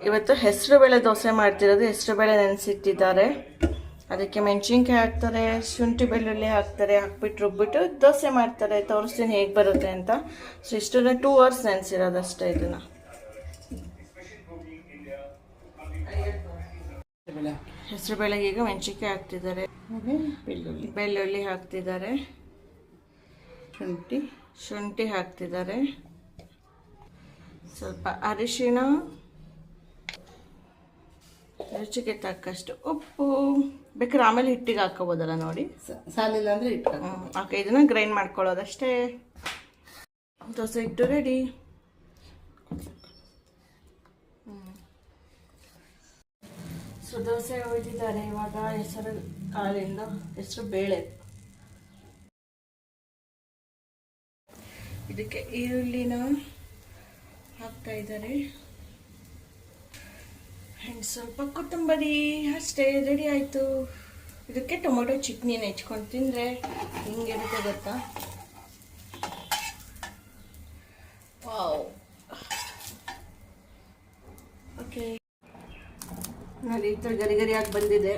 ಇವತ್ತು ಹೆಸರುಬೇಳೆ ದೋಸೆ ಮಾಡ್ತಿರೋದು. ಹೆಸರುಬೇಳೆ ನೆನೆಸಿಟ್ಟಿದ್ದಾರೆ, ಅದಕ್ಕೆ ಮೆಣಸಿನ್ಕಾಯಿ ಹಾಕ್ತಾರೆ, ಶುಂಠಿ ಬೆಳ್ಳುಳ್ಳಿ ಹಾಕ್ತಾರೆ, ಹಾಕ್ಬಿಟ್ಟು ರುಬ್ಬಿಟ್ಟು ದೋಸೆ ಮಾಡ್ತಾರೆ. ತೋರಿಸ್ತೀನಿ ಹೇಗೆ ಬರುತ್ತೆ ಅಂತ. ಸೊ ಇಷ್ಟನ್ನ 2 hours ನೆನೆಸಿರೋದಷ್ಟೇ ಇದನ್ನು. ಹೆಸರುಬೇಳೆಗೆ ಈಗ ಮೆಣಸಿನ್ಕಾಯಿ ಹಾಕ್ತಿದ್ದಾರೆ, ಬೆಳ್ಳುಳ್ಳಿ ಹಾಕ್ತಿದ್ದಾರೆ, ಶುಂಠಿ ಹಾಕ್ತಿದ್ದಾರೆ, ಸ್ವಲ್ಪ ಅರಿಶಿಣ, ರುಚಿಗೆ ತಕ್ಕಷ್ಟು ಉಪ್ಪು. ಬೇಕಾದ್ರೆ ಆಮೇಲೆ ಹಿಟ್ಟಿಗೆ ಹಾಕೋಬೋದಲ್ಲ ನೋಡಿ, ಸಾಲಿಲ್ಲ ಅಂದರೆ ಹಿಟ್ಟು ಓಕೆ. ಇದನ್ನು ಗ್ರೈಂಡ್ ಮಾಡ್ಕೊಳ್ಳೋದಷ್ಟೇ. ದೋಸೆ ಹಿಟ್ಟು ರೆಡಿ. ಸೊ ದೋಸೆ ಹೊಯ್ದಿದ್ದಾರೆ ಇವಾಗ ಹೆಸರು ಕಾಳಿಂದ, ಹೆಸರು ಬೇಳೆ. ಇದಕ್ಕೆ ಈರುಳ್ಳಿನ ಹಾಕ್ತಾ ಇದ್ದಾರೆ, ಆ್ಯಂಡ್ ಸ್ವಲ್ಪ ಕೊತ್ತಂಬರಿ, ಅಷ್ಟೇ ರೆಡಿ ಆಯಿತು. ಇದಕ್ಕೆ ಟೊಮೊಟೊ ಚಟ್ನಿನ ಹೆಚ್ಕೊಂಡು ತಿಂದರೆ ಹಿಂಗಿರುತ್ತೆ ಗೊತ್ತಾ. ವಾವ್, ಓಕೆ ನೋಡಿ ಈ ಥರ ಗರಿ ಗರಿಯಾಗಿ ಬಂದಿದೆ.